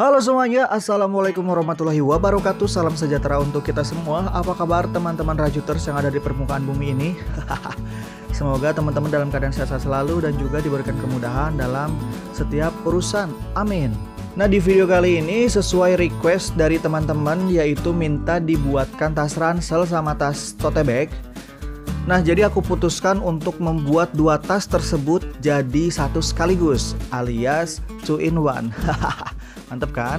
Halo semuanya, Assalamualaikum warahmatullahi wabarakatuh. Salam sejahtera untuk kita semua. Apa kabar teman-teman Rajuters yang ada di permukaan bumi ini? Semoga teman-teman dalam keadaan sehat selalu dan juga diberikan kemudahan dalam setiap urusan. Amin. Nah, di video kali ini sesuai request dari teman-teman, yaitu minta dibuatkan tas ransel sama tas tote bag. Nah, jadi aku putuskan untuk membuat dua tas tersebut jadi satu sekaligus, alias 2 in 1. Mantep kan?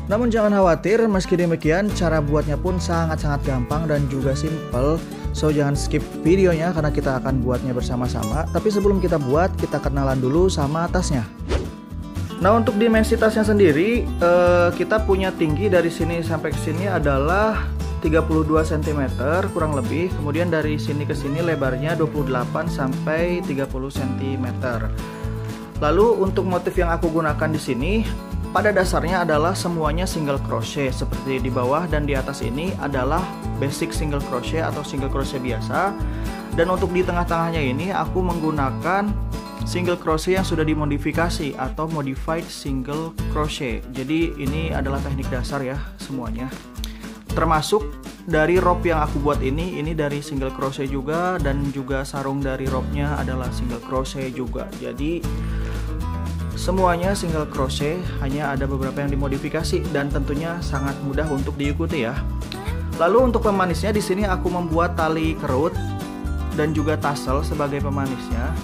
Namun jangan khawatir, meski demikian cara buatnya pun sangat-sangat gampang dan juga simple. So jangan skip videonya karena kita akan buatnya bersama-sama. Tapi sebelum kita buat, kita kenalan dulu sama tasnya. Nah, untuk dimensi tasnya sendiri, kita punya tinggi dari sini sampai ke sini adalah 32 cm kurang lebih. Kemudian dari sini ke sini lebarnya 28 sampai 30 cm. Lalu untuk motif yang aku gunakan di sini pada dasarnya adalah semuanya single crochet seperti di bawah, dan di atas ini adalah basic single crochet atau single crochet biasa. Dan untuk di tengah-tengahnya ini aku menggunakan single crochet yang sudah dimodifikasi atau modified single crochet. Jadi ini adalah teknik dasar ya semuanya. Termasuk dari rope yang aku buat ini dari single crochet juga, dan juga sarung dari rope-nya adalah single crochet juga. Jadi semuanya single crochet, hanya ada beberapa yang dimodifikasi dan tentunya sangat mudah untuk diikuti ya. Lalu untuk pemanisnya di sini aku membuat tali kerut dan juga tassel sebagai pemanisnya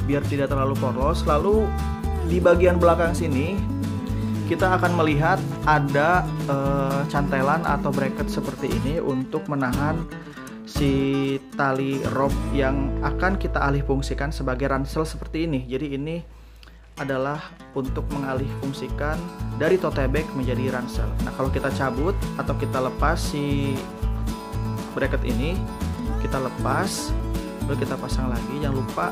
biar tidak terlalu poros. Lalu di bagian belakang sini kita akan melihat ada cantelan atau bracket seperti ini untuk menahan si tali rope yang akan kita alih fungsikan sebagai ransel seperti ini. Jadi ini adalah untuk mengalih fungsikan dari tote bag menjadi ransel. Nah, kalau kita cabut atau kita lepas si bracket ini, kita lepas lalu kita pasang lagi. Jangan lupa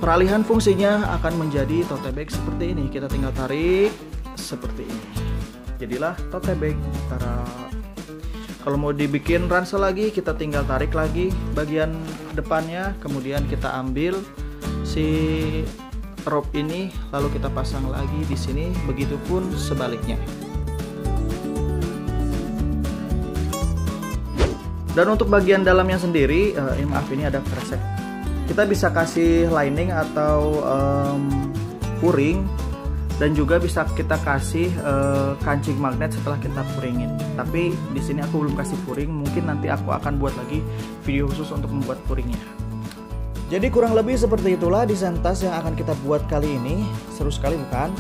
peralihan fungsinya akan menjadi tote bag seperti ini. Kita tinggal tarik seperti ini, jadilah tote bag. Kalau mau dibikin ransel lagi, kita tinggal tarik lagi bagian depannya, kemudian kita ambil si rope ini lalu kita pasang lagi di sini, begitupun sebaliknya. Dan untuk bagian dalamnya sendiri, maaf ini ada kresek. Kita bisa kasih lining atau puring, dan juga bisa kita kasih kancing magnet setelah kita puringin. Tapi di sini aku belum kasih puring, mungkin nanti aku akan buat lagi video khusus untuk membuat puringnya. Jadi kurang lebih seperti itulah desain tas yang akan kita buat kali ini. Seru sekali bukan?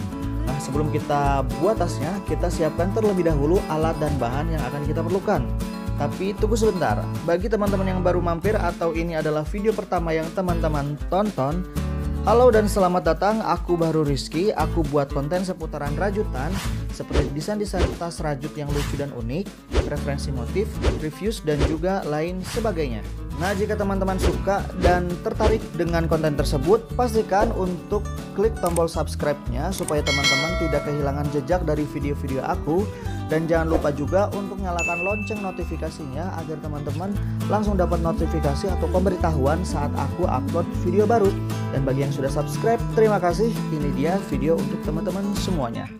Nah, sebelum kita buat tasnya, kita siapkan terlebih dahulu alat dan bahan yang akan kita perlukan. Tapi tunggu sebentar, bagi teman-teman yang baru mampir atau ini adalah video pertama yang teman-teman tonton, halo dan selamat datang, aku baru Rizky. Aku buat konten seputaran rajutan seperti desain-desain tas rajut yang lucu dan unik, referensi motif, reviews, dan juga lain sebagainya. Nah, jika teman-teman suka dan tertarik dengan konten tersebut, pastikan untuk klik tombol subscribe-nya supaya teman-teman tidak kehilangan jejak dari video-video aku. Dan jangan lupa juga untuk nyalakan lonceng notifikasinya agar teman-teman langsung dapat notifikasi atau pemberitahuan saat aku upload video baru. Dan bagi yang sudah subscribe, terima kasih. Ini dia video untuk teman-teman semuanya.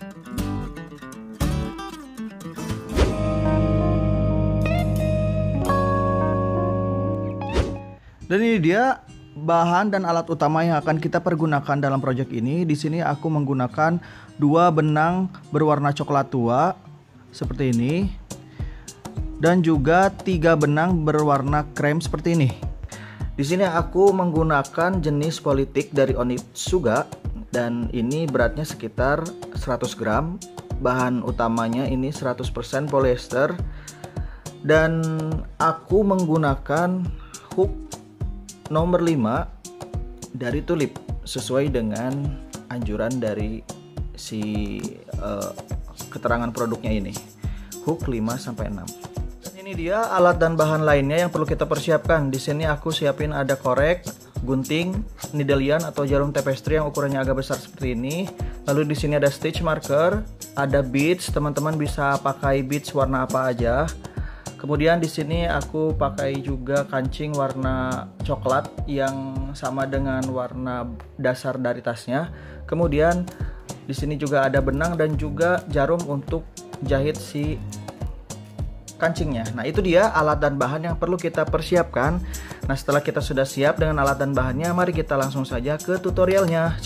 Dan ini dia bahan dan alat utama yang akan kita pergunakan dalam proyek ini. Di sini aku menggunakan 2 benang berwarna coklat tua seperti ini, dan juga 3 benang berwarna krem seperti ini. Di sini aku menggunakan jenis politik dari Onitsuga, dan ini beratnya sekitar 100 gram. Bahan utamanya ini 100% polyester, dan aku menggunakan hook nomor 5 dari Tulip sesuai dengan anjuran dari si keterangan produknya ini, hook 5-6. Dan ini dia alat dan bahan lainnya yang perlu kita persiapkan. Di sini aku siapin ada korek, gunting, needle yarn atau jarum tapestry yang ukurannya agak besar seperti ini. Lalu di sini ada stitch marker, ada beads, teman-teman bisa pakai beads warna apa aja. Kemudian di sini aku pakai juga kancing warna coklat yang sama dengan warna dasar dari tasnya. Kemudian Di sini juga ada benang dan juga jarum untuk jahit si kancingnya. Nah, itu dia alat dan bahan yang perlu kita persiapkan. Nah, setelah kita sudah siap dengan alat dan bahannya, mari kita langsung saja ke tutorialnya.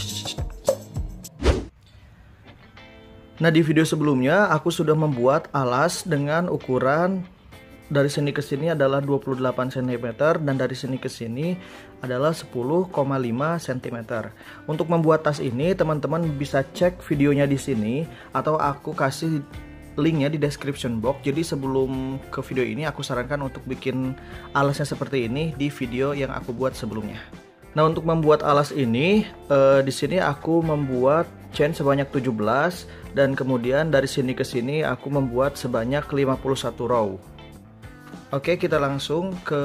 Nah, di video sebelumnya aku sudah membuat alas dengan ukuran dari sini ke sini adalah 28 cm dan dari sini ke sini adalah 10,5 cm. Untuk membuat tas ini, teman-teman bisa cek videonya di sini atau aku kasih linknya di description box. Jadi sebelum ke video ini, aku sarankan untuk bikin alasnya seperti ini di video yang aku buat sebelumnya. Nah, untuk membuat alas ini, di sini aku membuat chain sebanyak 17 dan kemudian dari sini ke sini aku membuat sebanyak 51 row. Oke, kita langsung ke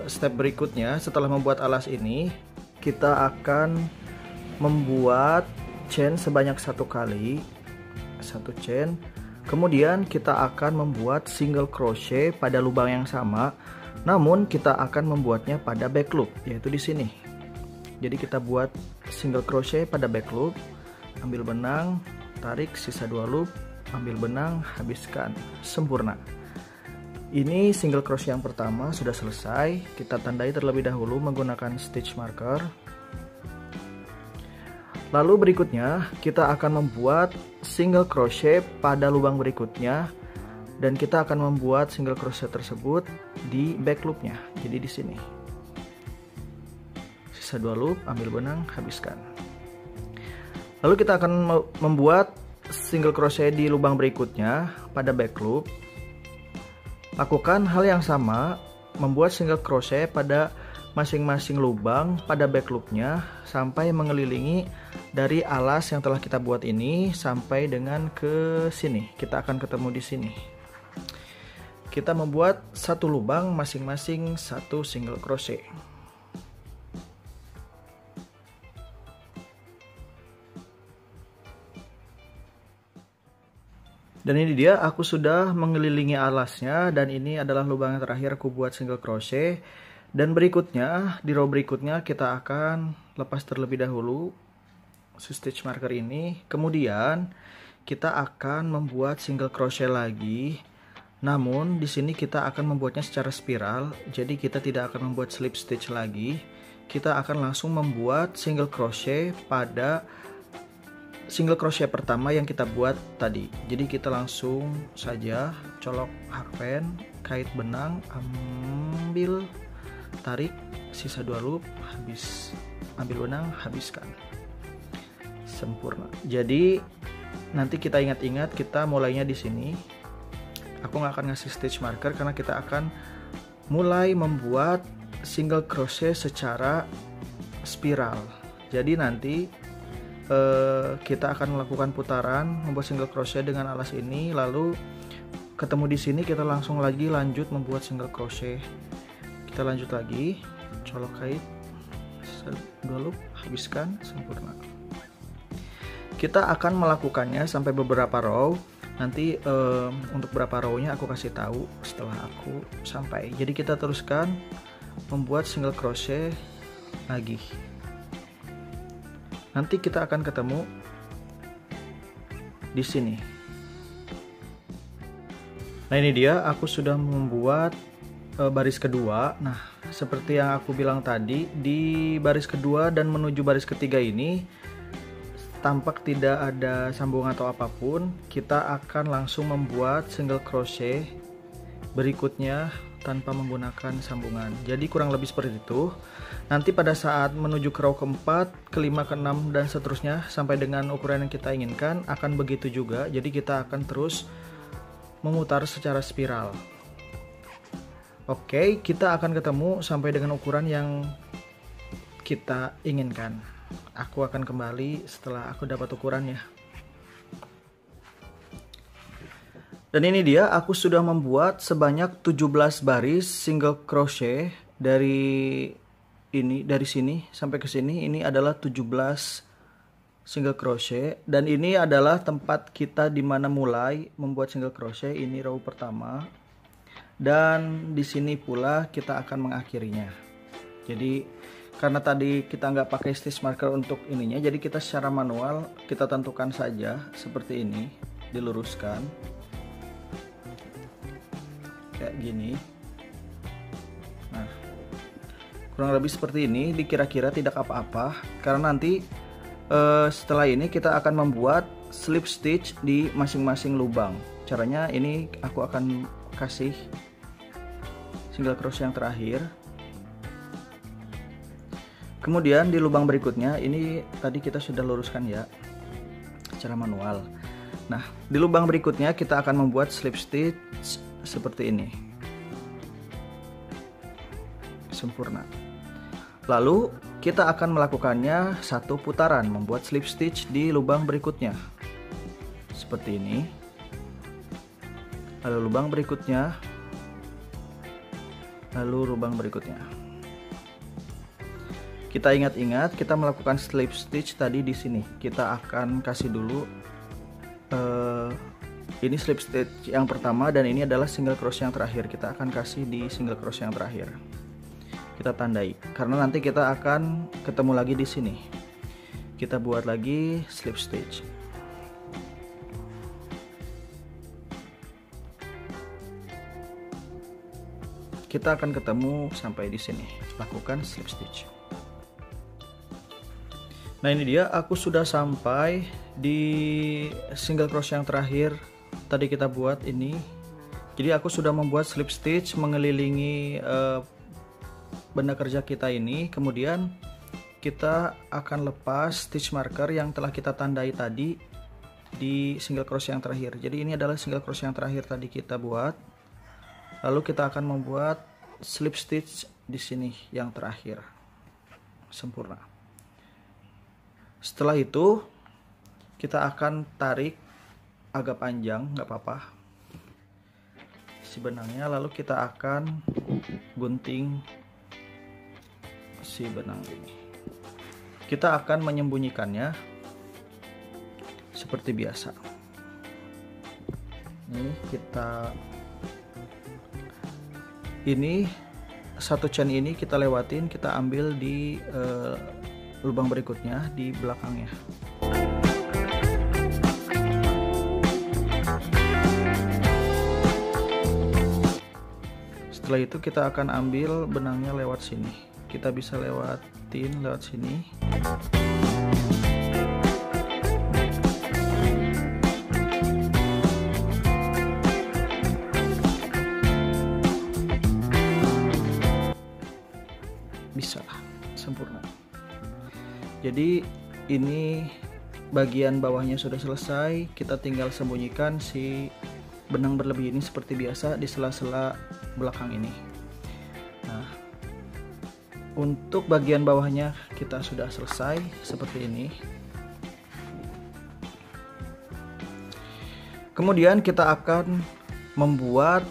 step berikutnya. Setelah membuat alas ini, kita akan membuat chain sebanyak 1 kali, 1 chain. Kemudian kita akan membuat single crochet pada lubang yang sama, namun kita akan membuatnya pada back loop, yaitu di sini. Jadi kita buat single crochet pada back loop, ambil benang, tarik sisa 2 loop, ambil benang, habiskan, sempurna. Ini single crochet yang pertama sudah selesai. Kita tandai terlebih dahulu menggunakan stitch marker. Lalu berikutnya kita akan membuat single crochet pada lubang berikutnya dan kita akan membuat single crochet tersebut di back loopnya. Jadi di sini. Sisa 2 loop, ambil benang, habiskan. Lalu kita akan membuat single crochet di lubang berikutnya pada back loop. Lakukan hal yang sama, membuat single crochet pada masing-masing lubang pada back loopnya sampai mengelilingi dari alas yang telah kita buat ini sampai dengan ke sini. Kita akan ketemu di sini. Kita membuat satu lubang masing-masing satu single crochet. Dan ini dia, aku sudah mengelilingi alasnya dan ini adalah lubang yang terakhir aku buat single crochet. Dan berikutnya, di row berikutnya kita akan lepas terlebih dahulu si stitch marker ini. Kemudian kita akan membuat single crochet lagi. Namun di sini kita akan membuatnya secara spiral, jadi kita tidak akan membuat slip stitch lagi. Kita akan langsung membuat single crochet pada single crochet pertama yang kita buat tadi. Jadi kita langsung saja colok hakpen, kait benang, ambil, tarik sisa 2 loop, habis, ambil benang, habiskan, sempurna. Jadi nanti kita ingat-ingat kita mulainya di sini. Aku nggak akan ngasih stitch marker karena kita akan mulai membuat single crochet secara spiral. Jadi nanti kita akan melakukan putaran membuat single crochet dengan alas ini, lalu ketemu di sini kita langsung lagi lanjut membuat single crochet. Kita lanjut lagi, colok kait, 2 loop, habiskan, sempurna. Kita akan melakukannya sampai beberapa row. Nanti untuk berapa rownya aku kasih tahu setelah aku sampai. Jadi kita teruskan membuat single crochet lagi. Nanti kita akan ketemu di sini. Nah, ini dia, aku sudah membuat baris kedua. Nah, seperti yang aku bilang tadi, di baris kedua dan menuju baris ketiga ini tampak tidak ada sambungan atau apapun. Kita akan langsung membuat single crochet berikutnya tanpa menggunakan sambungan. Jadi kurang lebih seperti itu. Nanti pada saat menuju ke row keempat, kelima, keenam dan seterusnya sampai dengan ukuran yang kita inginkan akan begitu juga. Jadi kita akan terus memutar secara spiral. Oke, kita akan ketemu sampai dengan ukuran yang kita inginkan. Aku akan kembali setelah aku dapat ukurannya. Dan ini dia, aku sudah membuat sebanyak 17 baris single crochet dari sini sampai ke sini. Ini adalah 17 single crochet dan ini adalah tempat kita dimana mulai membuat single crochet. Ini row pertama dan di sini pula kita akan mengakhirinya. Jadi karena tadi kita nggak pakai stitch marker untuk ininya, jadi kita secara manual kita tentukan saja seperti ini, diluruskan kayak gini. Nah, kurang lebih seperti ini, dikira-kira tidak apa-apa, karena nanti setelah ini kita akan membuat slip stitch di masing-masing lubang. Caranya ini aku akan kasih single crochet yang terakhir. Kemudian di lubang berikutnya, ini tadi kita sudah luruskan ya secara manual. Nah, di lubang berikutnya kita akan membuat slip stitch seperti ini, sempurna. Lalu kita akan melakukannya satu putaran, membuat slip stitch di lubang berikutnya seperti ini. Lalu lubang berikutnya, lalu lubang berikutnya. Kita ingat-ingat, kita melakukan slip stitch tadi di sini. Kita akan kasih dulu ini slip stitch yang pertama, dan ini adalah single crochet yang terakhir. Kita akan kasih di single crochet yang terakhir. Kita tandai, karena nanti kita akan ketemu lagi di sini. Kita buat lagi slip stitch. Kita akan ketemu sampai di sini. Lakukan slip stitch. Nah, ini dia, aku sudah sampai di single crochet yang terakhir tadi kita buat ini. Jadi aku sudah membuat slip stitch mengelilingi benda kerja kita ini. Kemudian kita akan lepas stitch marker yang telah kita tandai tadi di single crochet yang terakhir. Jadi ini adalah single crochet yang terakhir tadi kita buat. Lalu kita akan membuat slip stitch di sini yang terakhir. Sempurna. Setelah itu kita akan tarik agak panjang, nggak apa-apa, si benangnya. Lalu kita akan gunting si benang ini. Kita akan menyembunyikannya seperti biasa. Ini satu chain ini kita lewatin, kita ambil di lubang berikutnya di belakangnya. Setelah itu kita akan ambil benangnya lewat sini. Kita bisa lewatin lewat sini. Bisa lah, sempurna. Jadi ini bagian bawahnya sudah selesai. Kita tinggal sembunyikan si benang berlebih ini seperti biasa di sela-sela belakang ini. Nah, untuk bagian bawahnya kita sudah selesai seperti ini. Kemudian kita akan membuat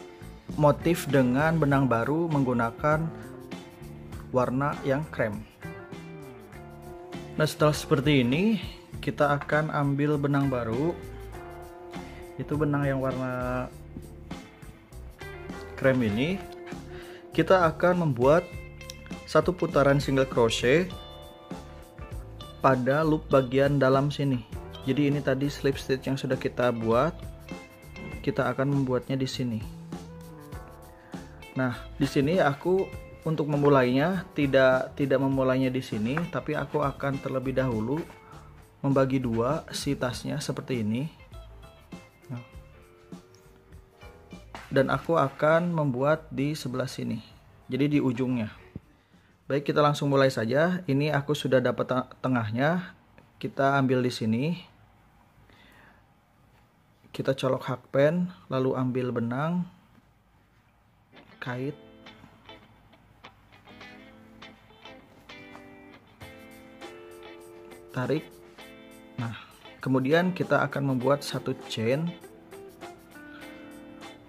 motif dengan benang baru menggunakan warna yang krem. Nah, setelah seperti ini kita akan ambil benang baru, itu benang yang warna krem ini. Kita akan membuat satu putaran single crochet pada loop bagian dalam sini. Jadi ini tadi slip stitch yang sudah kita buat, kita akan membuatnya di sini. Nah, di sini aku untuk memulainya tidak memulainya di sini, tapi aku akan terlebih dahulu membagi dua si tasnya seperti ini. Dan aku akan membuat di sebelah sini, jadi di ujungnya. Baik, kita langsung mulai saja. Ini aku sudah dapat tengahnya. Kita ambil di sini. Kita colok hakpen, lalu ambil benang, kait. Tarik. Nah, kemudian kita akan membuat satu chain,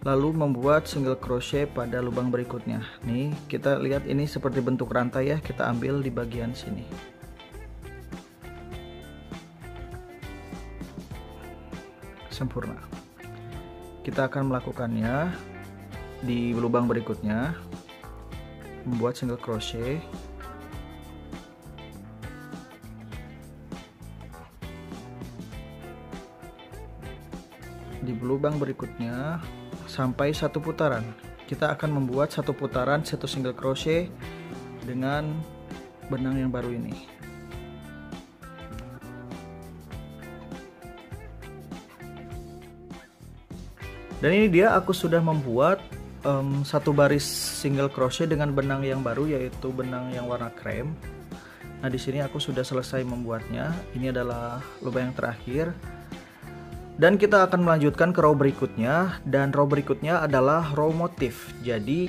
lalu membuat single crochet pada lubang berikutnya. Nih, kita lihat ini seperti bentuk rantai ya, kita ambil di bagian sini. Sempurna. Kita akan melakukannya di lubang berikutnya, membuat single crochet. di lubang berikutnya sampai satu putaran. Kita akan membuat satu putaran satu single crochet dengan benang yang baru ini. Dan ini dia, aku sudah membuat satu baris single crochet dengan benang yang baru, yaitu benang yang warna krem. Nah, di sini aku sudah selesai membuatnya. Ini adalah lubang yang terakhir. Dan kita akan melanjutkan ke row berikutnya, dan row berikutnya adalah row motif. Jadi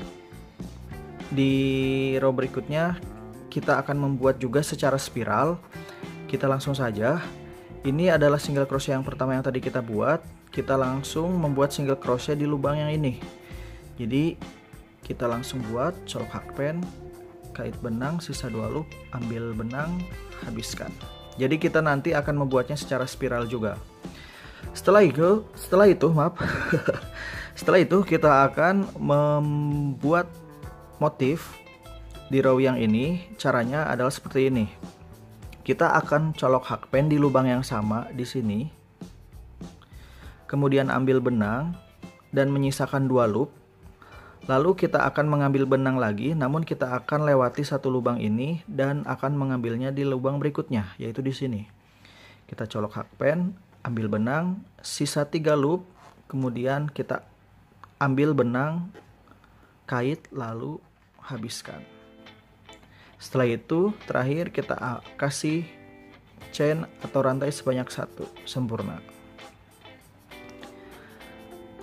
di row berikutnya kita akan membuat juga secara spiral. Kita langsung saja. Ini adalah single crochet yang pertama yang tadi kita buat. Kita langsung membuat single crochet di lubang yang ini. Jadi kita langsung buat colok hakpen, kait benang, sisa 2 loop, ambil benang, habiskan. Jadi kita nanti akan membuatnya secara spiral juga. Setelah itu setelah itu kita akan membuat motif di row yang ini. Caranya adalah seperti ini. Kita akan colok hakpen di lubang yang sama di sini. Kemudian ambil benang dan menyisakan 2 loop. Lalu kita akan mengambil benang lagi, namun kita akan lewati satu lubang ini dan akan mengambilnya di lubang berikutnya, yaitu di sini. Kita colok hakpen, ambil benang, sisa 3 loop, kemudian kita ambil benang, kait, lalu habiskan. Setelah itu terakhir kita kasih chain atau rantai sebanyak 1, sempurna.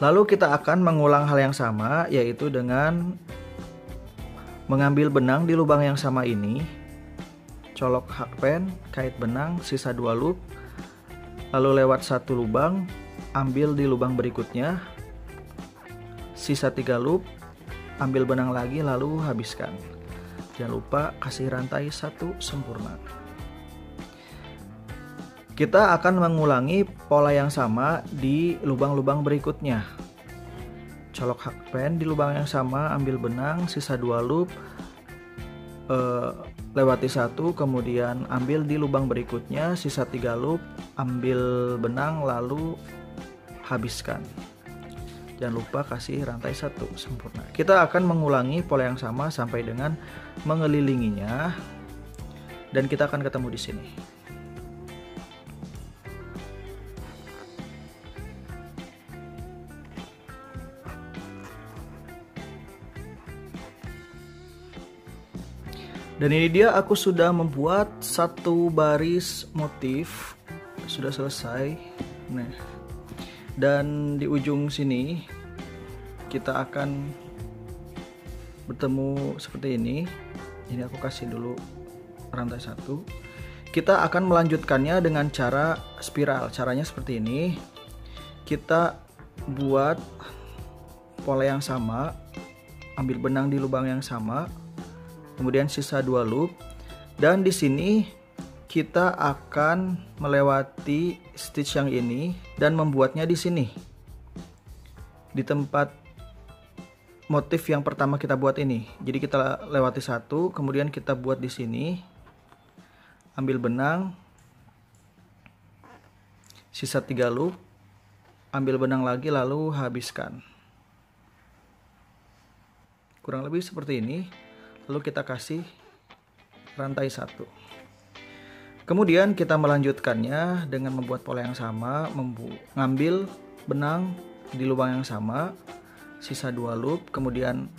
Lalu kita akan mengulang hal yang sama, yaitu dengan mengambil benang di lubang yang sama ini, colok hakpen, kait benang, sisa 2 loop, lalu lewat satu lubang, ambil di lubang berikutnya, sisa 3 loop, ambil benang lagi, lalu habiskan. Jangan lupa kasih rantai 1, sempurna. Kita akan mengulangi pola yang sama di lubang-lubang berikutnya. Colok hakpen di lubang yang sama, ambil benang, sisa 2 loop, lewati 1, kemudian ambil di lubang berikutnya, sisa 3 loop, ambil benang, lalu habiskan. Jangan lupa kasih rantai 1, sempurna. Kita akan mengulangi pola yang sama sampai dengan mengelilinginya, dan kita akan ketemu di sini. Dan ini dia, aku sudah membuat satu baris motif, sudah selesai. Nah, dan di ujung sini kita akan bertemu seperti ini. Ini aku kasih dulu rantai 1. Kita akan melanjutkannya dengan cara spiral. Caranya seperti ini. Kita buat pola yang sama, ambil benang di lubang yang sama, kemudian sisa 2 loop, dan di sini kita akan melewati stitch yang ini dan membuatnya di sini, di tempat motif yang pertama kita buat ini. Jadi kita lewati 1, kemudian kita buat di sini, ambil benang, sisa 3 loop, ambil benang lagi, lalu habiskan. Kurang lebih seperti ini. Lalu kita kasih rantai 1. Kemudian kita melanjutkannya dengan membuat pola yang sama, mengambil benang di lubang yang sama, sisa 2 loop, kemudian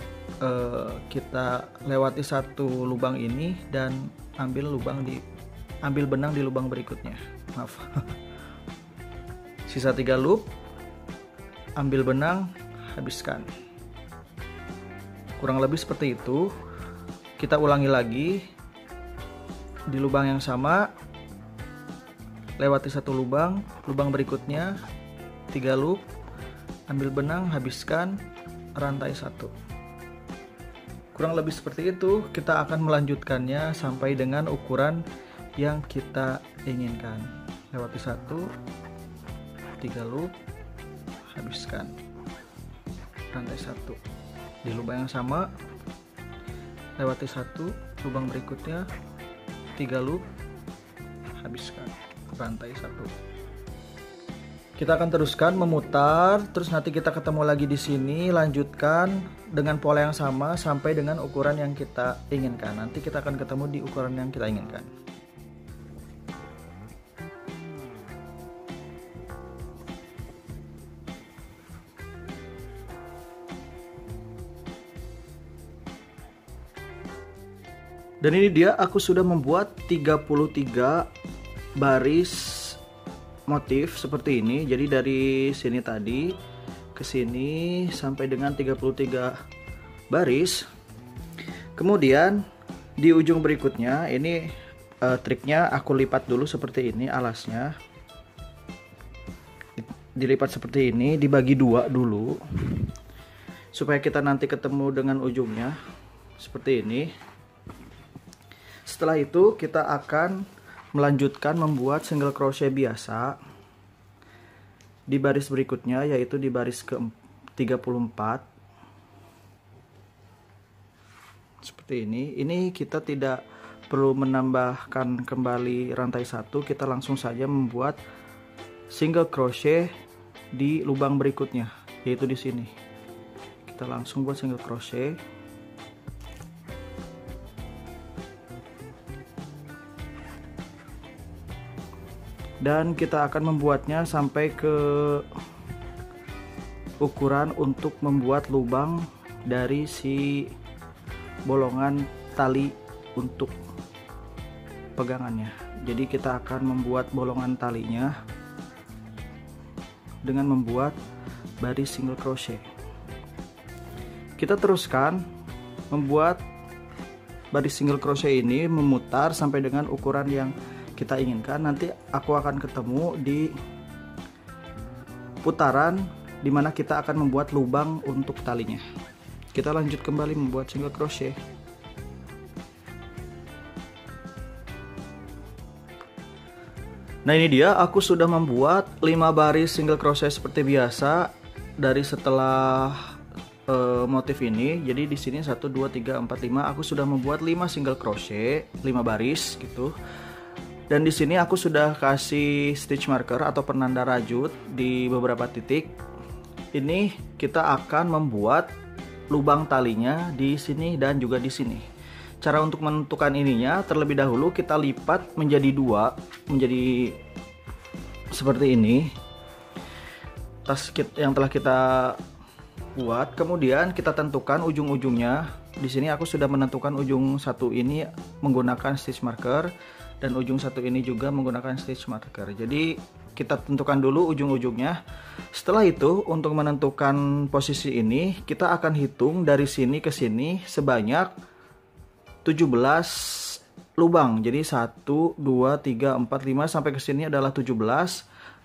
kita lewati satu lubang ini dan ambil benang di lubang berikutnya. Maaf. Sisa 3 loop, ambil benang, habiskan. Kurang lebih seperti itu. Kita ulangi lagi di lubang yang sama, lewati satu lubang, lubang berikutnya 3 loop, ambil benang, habiskan, rantai 1. Kurang lebih seperti itu. Kita akan melanjutkannya sampai dengan ukuran yang kita inginkan. Lewati 1, 3 loop, habiskan, rantai 1 di lubang yang sama, lewati 1 lubang berikutnya, 3 loop, habiskan, rantai 1. Kita akan teruskan memutar, terus nanti kita ketemu lagi di sini, lanjutkan dengan pola yang sama sampai dengan ukuran yang kita inginkan. Nanti kita akan ketemu di ukuran yang kita inginkan. Dan ini dia, aku sudah membuat 33 baris motif seperti ini. Jadi dari sini tadi ke sini sampai dengan 33 baris. Kemudian di ujung berikutnya ini triknya aku lipat dulu seperti ini alasnya. Dilipat seperti ini, dibagi dua dulu supaya kita nanti ketemu dengan ujungnya seperti ini. Setelah itu kita akan melanjutkan membuat single crochet biasa di baris berikutnya, yaitu di baris ke 34 seperti ini. Ini kita tidak perlu menambahkan kembali rantai satu, kita langsung saja membuat single crochet di lubang berikutnya, yaitu di sini. Kita langsung buat single crochet. Dan kita akan membuatnya sampai ke ukuran untuk membuat lubang dari si bolongan tali untuk pegangannya. Jadi kita akan membuat bolongan talinya dengan membuat baris single crochet. Kita teruskan membuat baris single crochet ini, memutar sampai dengan ukuran yang kita inginkan. Nanti aku akan ketemu di putaran dimana kita akan membuat lubang untuk talinya. Kita lanjut kembali membuat single crochet. Nah ini dia, aku sudah membuat 5 baris single crochet seperti biasa dari setelah motif ini. Jadi di sini 1 2 3 4 5 aku sudah membuat 5 single crochet, 5 baris gitu. Dan di sini aku sudah kasih stitch marker atau penanda rajut di beberapa titik. Ini kita akan membuat lubang talinya di sini dan juga di sini. Cara untuk menentukan ininya, terlebih dahulu kita lipat menjadi 2, menjadi seperti ini. Tas yang telah kita buat, kemudian kita tentukan ujung-ujungnya. Di sini aku sudah menentukan ujung satu ini menggunakan stitch marker. Dan ujung satu ini juga menggunakan stitch marker. Jadi kita tentukan dulu ujung-ujungnya. Setelah itu untuk menentukan posisi ini kita akan hitung dari sini ke sini sebanyak 17 lubang. Jadi 1 2 3 4 5 sampai ke sini adalah 17.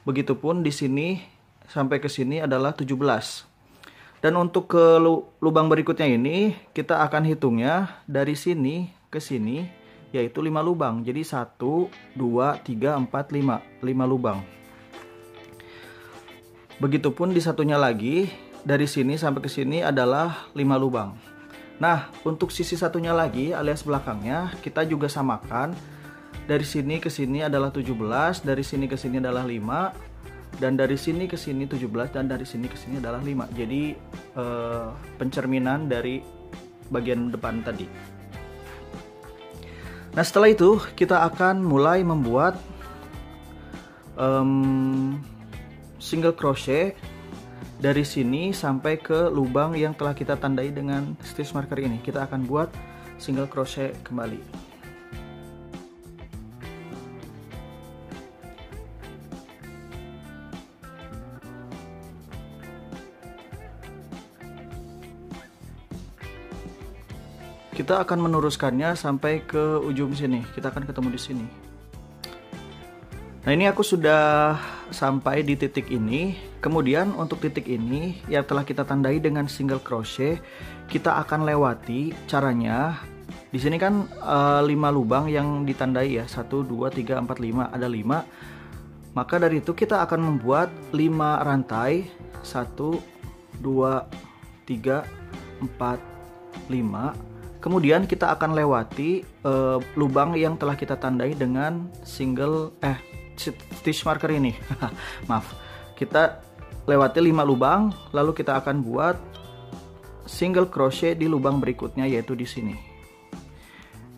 Begitupun di sini sampai ke sini adalah 17. Dan untuk ke lubang berikutnya ini kita akan hitungnya dari sini ke sini, yaitu 5 lubang. Jadi 1 2 3 4 5 lubang. Begitupun di satunya lagi, dari sini sampai ke sini adalah 5 lubang. Nah, untuk sisi satunya lagi alias belakangnya kita juga samakan. Dari sini ke sini adalah 17, dari sini ke sini adalah 5, dan dari sini ke sini 17, dan dari sini ke sini adalah 5. Jadi pencerminan dari bagian depan tadi. Nah setelah itu kita akan mulai membuat single crochet dari sini sampai ke lubang yang telah kita tandai dengan stitch marker ini. Kita akan buat single crochet kembali. Kita akan meneruskannya sampai ke ujung sini. Kita akan ketemu di sini. Nah ini aku sudah sampai di titik ini. Kemudian untuk titik ini yang telah kita tandai dengan single crochet, kita akan lewati. Caranya di sini kan 5 lubang yang ditandai ya, 1 2 3 4 5, ada 5. Maka dari itu kita akan membuat 5 rantai, 1 2 3 4 5. Kemudian kita akan lewati lubang yang telah kita tandai dengan stitch marker ini. Maaf. kita lewati 5 lubang, lalu kita akan buat single crochet di lubang berikutnya, yaitu di sini,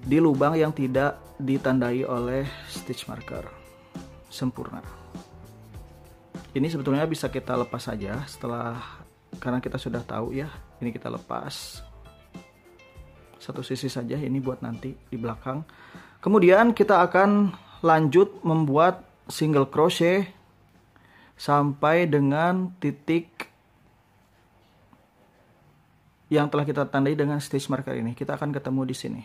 di lubang yang tidak ditandai oleh stitch marker. Sempurna. Ini sebetulnya bisa kita lepas saja karena kita sudah tahu ya. Ini kita lepas satu sisi saja, ini buat nanti di belakang. Kemudian kita akan lanjut membuat single crochet sampai dengan titik yang telah kita tandai dengan stitch marker ini. Kita akan ketemu di sini.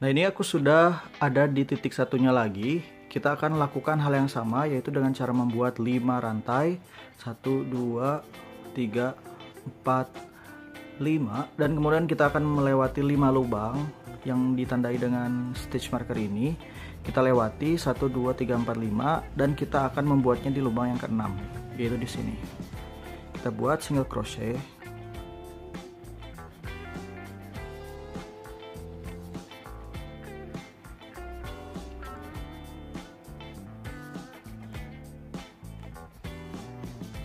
Nah, ini aku sudah ada di titik satunya lagi. Kita akan lakukan hal yang sama, yaitu dengan cara membuat 5 rantai. 1, 2, 3, 4, 5, dan kemudian kita akan melewati 5 lubang yang ditandai dengan stitch marker ini. Kita lewati 1, 2, 3, 4, 5, dan kita akan membuatnya di lubang yang ke-6, yaitu di sini. Kita buat single crochet.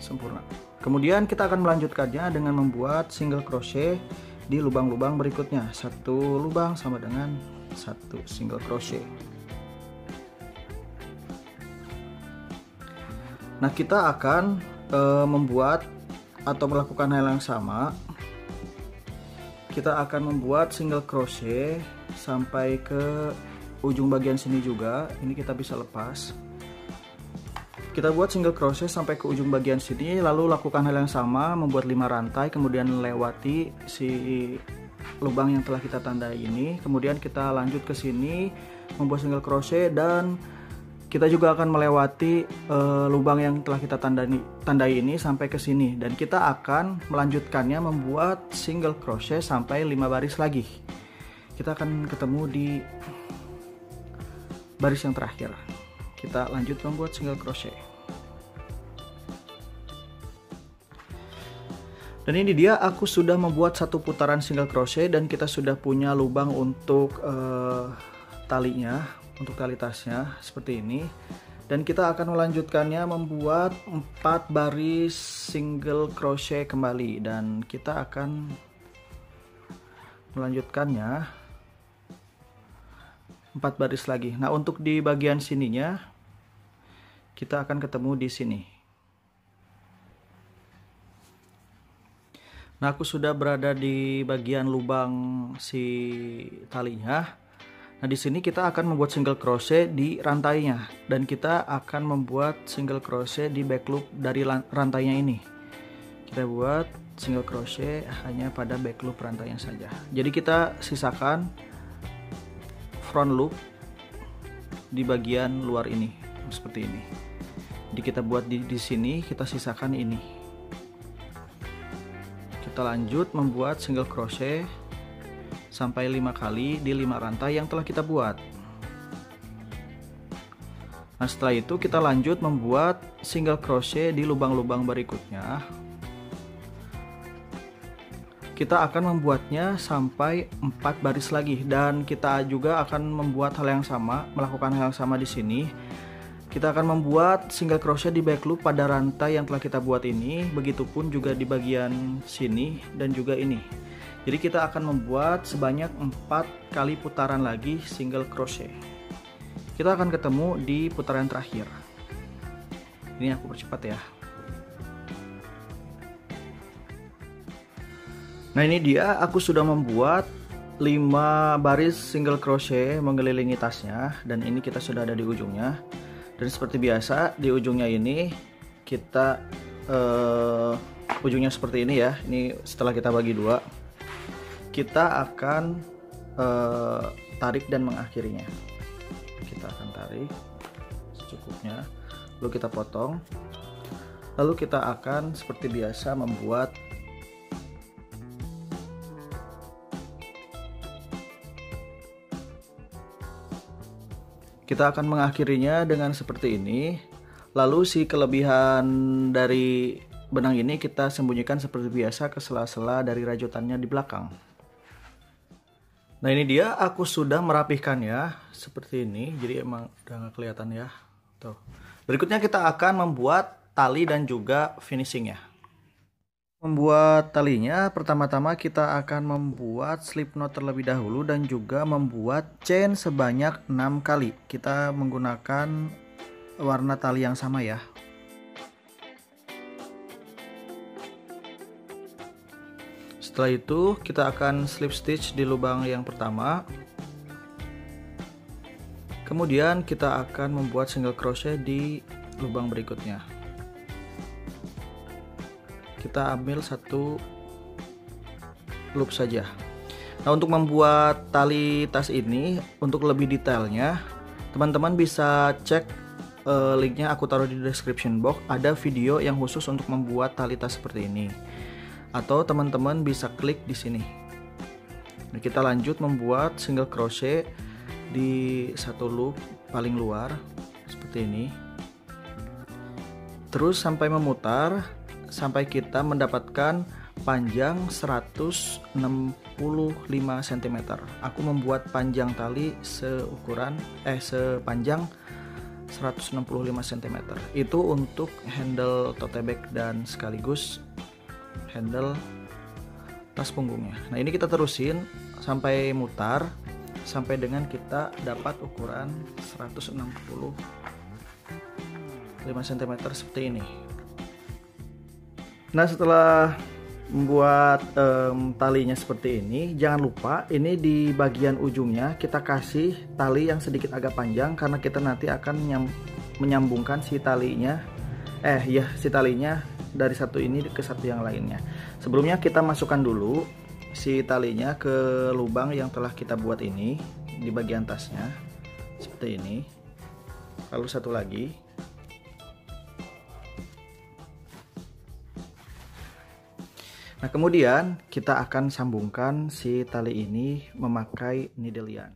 Sempurna. Kemudian kita akan melanjutkannya dengan membuat single crochet di lubang-lubang berikutnya. 1 lubang sama dengan 1 single crochet. Nah, kita akan membuat atau melakukan hal yang sama. Kita akan membuat single crochet sampai ke ujung bagian sini juga. Ini kita bisa lepas. Kita buat single crochet sampai ke ujung bagian sini, lalu lakukan hal yang sama, membuat 5 rantai, kemudian lewati si lubang yang telah kita tandai ini. Kemudian kita lanjut ke sini, membuat single crochet, dan kita juga akan melewati lubang yang telah kita tandai ini sampai ke sini. Dan kita akan melanjutkannya membuat single crochet sampai 5 baris lagi. Kita akan ketemu di baris yang terakhir. Kita lanjut membuat single crochet. Dan ini dia, aku sudah membuat 1 putaran single crochet dan kita sudah punya lubang untuk talinya, untuk tali tasnya seperti ini. Dan kita akan melanjutkannya membuat 4 baris single crochet kembali, dan kita akan melanjutkannya 4 baris lagi. Nah, untuk di bagian sininya kita akan ketemu di sini. Nah, aku sudah berada di bagian lubang si talinya. Nah, di sini kita akan membuat single crochet di rantainya, dan kita akan membuat single crochet di back loop dari rantainya ini. Kita buat single crochet hanya pada back loop rantainya saja. Jadi kita sisakan front loop di bagian luar ini seperti ini. Jadi kita buat di sini, kita sisakan ini. Kita lanjut membuat single crochet sampai 5 kali di 5 rantai yang telah kita buat. Nah, setelah itu kita lanjut membuat single crochet di lubang-lubang berikutnya. Kita akan membuatnya sampai 4 baris lagi, dan kita juga akan membuat hal yang sama, melakukan hal yang sama di sini. Kita akan membuat single crochet di back loop pada rantai yang telah kita buat ini, begitupun juga di bagian sini dan juga ini. Jadi kita akan membuat sebanyak 4 kali putaran lagi single crochet. Kita akan ketemu di putaran terakhir. Ini aku percepat ya. Nah, ini dia, aku sudah membuat 5 baris single crochet mengelilingi tasnya, dan ini kita sudah ada di ujungnya. Dan seperti biasa, di ujungnya ini kita ujungnya seperti ini ya. Ini setelah kita bagi 2, kita akan tarik dan mengakhirinya. Kita akan tarik secukupnya, lalu kita potong, lalu kita akan seperti biasa membuat kita akan mengakhirinya dengan seperti ini. Lalu si kelebihan dari benang ini kita sembunyikan seperti biasa ke sela-sela dari rajutannya di belakang. Nah, ini dia, aku sudah merapihkannya seperti ini. Jadi emang udah nggak kelihatan ya. Tuh. Berikutnya kita akan membuat tali dan juga finishingnya. Membuat talinya, pertama-tama kita akan membuat slip knot terlebih dahulu dan juga membuat chain sebanyak 6 kali. Kita menggunakan warna tali yang sama ya. Setelah itu kita akan slip stitch di lubang yang pertama. Kemudian kita akan membuat single crochet di lubang berikutnya. Kita ambil satu loop saja. Nah, untuk membuat tali tas ini, untuk lebih detailnya, teman-teman bisa cek linknya aku taruh di description box. Ada video yang khusus untuk membuat tali tas seperti ini. Atau teman-teman bisa klik di sini. Nah, kita lanjut membuat single crochet di satu loop paling luar seperti ini. Terus sampai memutar sampai kita mendapatkan panjang 165 cm. Aku membuat panjang tali sepanjang 165 cm. Itu untuk handle tote bag dan sekaligus handle tas punggungnya. Nah, ini kita terusin sampai mutar sampai dengan kita dapat ukuran 165 cm seperti ini. Nah, setelah membuat talinya seperti ini, jangan lupa ini di bagian ujungnya kita kasih tali yang sedikit agak panjang karena kita nanti akan menyambungkan si talinya dari satu ini ke satu yang lainnya. Sebelumnya kita masukkan dulu si talinya ke lubang yang telah kita buat ini di bagian tasnya seperti ini. Lalu satu lagi. Nah, kemudian kita akan sambungkan si tali ini memakai needle yarn.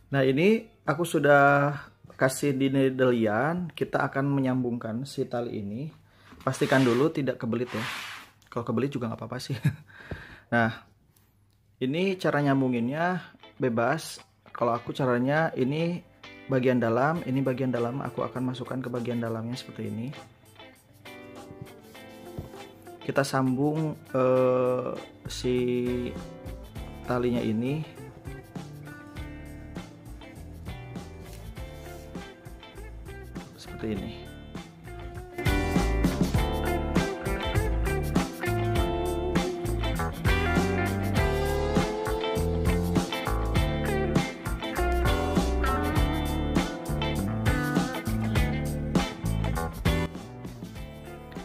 Nah, ini aku sudah kasih di needle yarn. Kita akan menyambungkan si tali ini. Pastikan dulu tidak kebelit ya. Kalau kebelit juga nggak apa-apa sih. Nah, ini cara nyambunginnya bebas. Kalau aku caranya ini bagian dalam, ini bagian dalam. Aku akan masukkan ke bagian dalamnya seperti ini. Kita sambung si talinya ini seperti ini.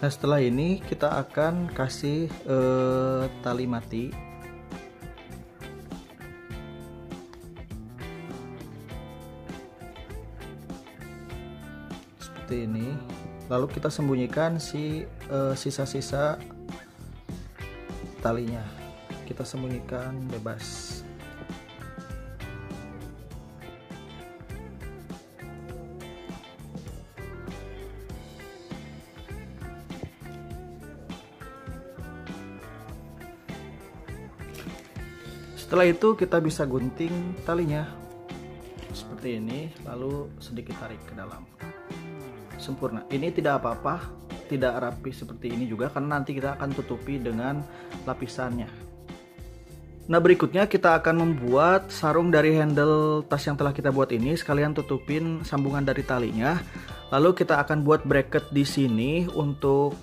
Nah, setelah ini kita akan kasih tali mati. Seperti ini. Lalu kita sembunyikan si sisa-sisa talinya. Kita sembunyikan bebas. Setelah itu kita bisa gunting talinya seperti ini, lalu sedikit tarik ke dalam. Sempurna. Ini tidak apa-apa, tidak rapi seperti ini juga karena nanti kita akan tutupi dengan lapisannya. Nah, berikutnya kita akan membuat sarung dari handle tas yang telah kita buat ini, sekalian tutupin sambungan dari talinya. Lalu kita akan buat bracket di sini untuk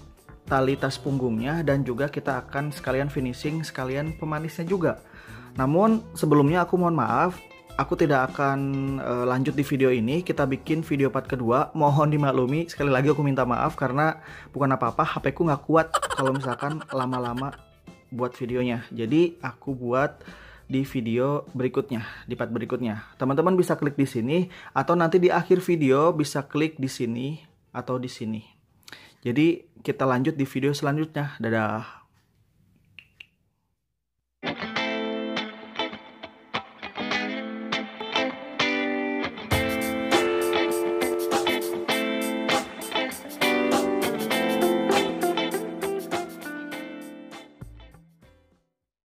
tali tas punggungnya dan juga kita akan sekalian finishing, sekalian pemanisnya juga. Namun sebelumnya aku mohon maaf, aku tidak akan lanjut di video ini. Kita bikin video part kedua. Mohon dimaklumi, sekali lagi aku minta maaf karena bukan apa-apa, HP ku nggak kuat kalau misalkan lama-lama buat videonya. Jadi aku buat di video berikutnya, di part berikutnya. Teman-teman bisa klik di sini atau nanti di akhir video bisa klik di sini atau di sini. Jadi kita lanjut di video selanjutnya. Dadah.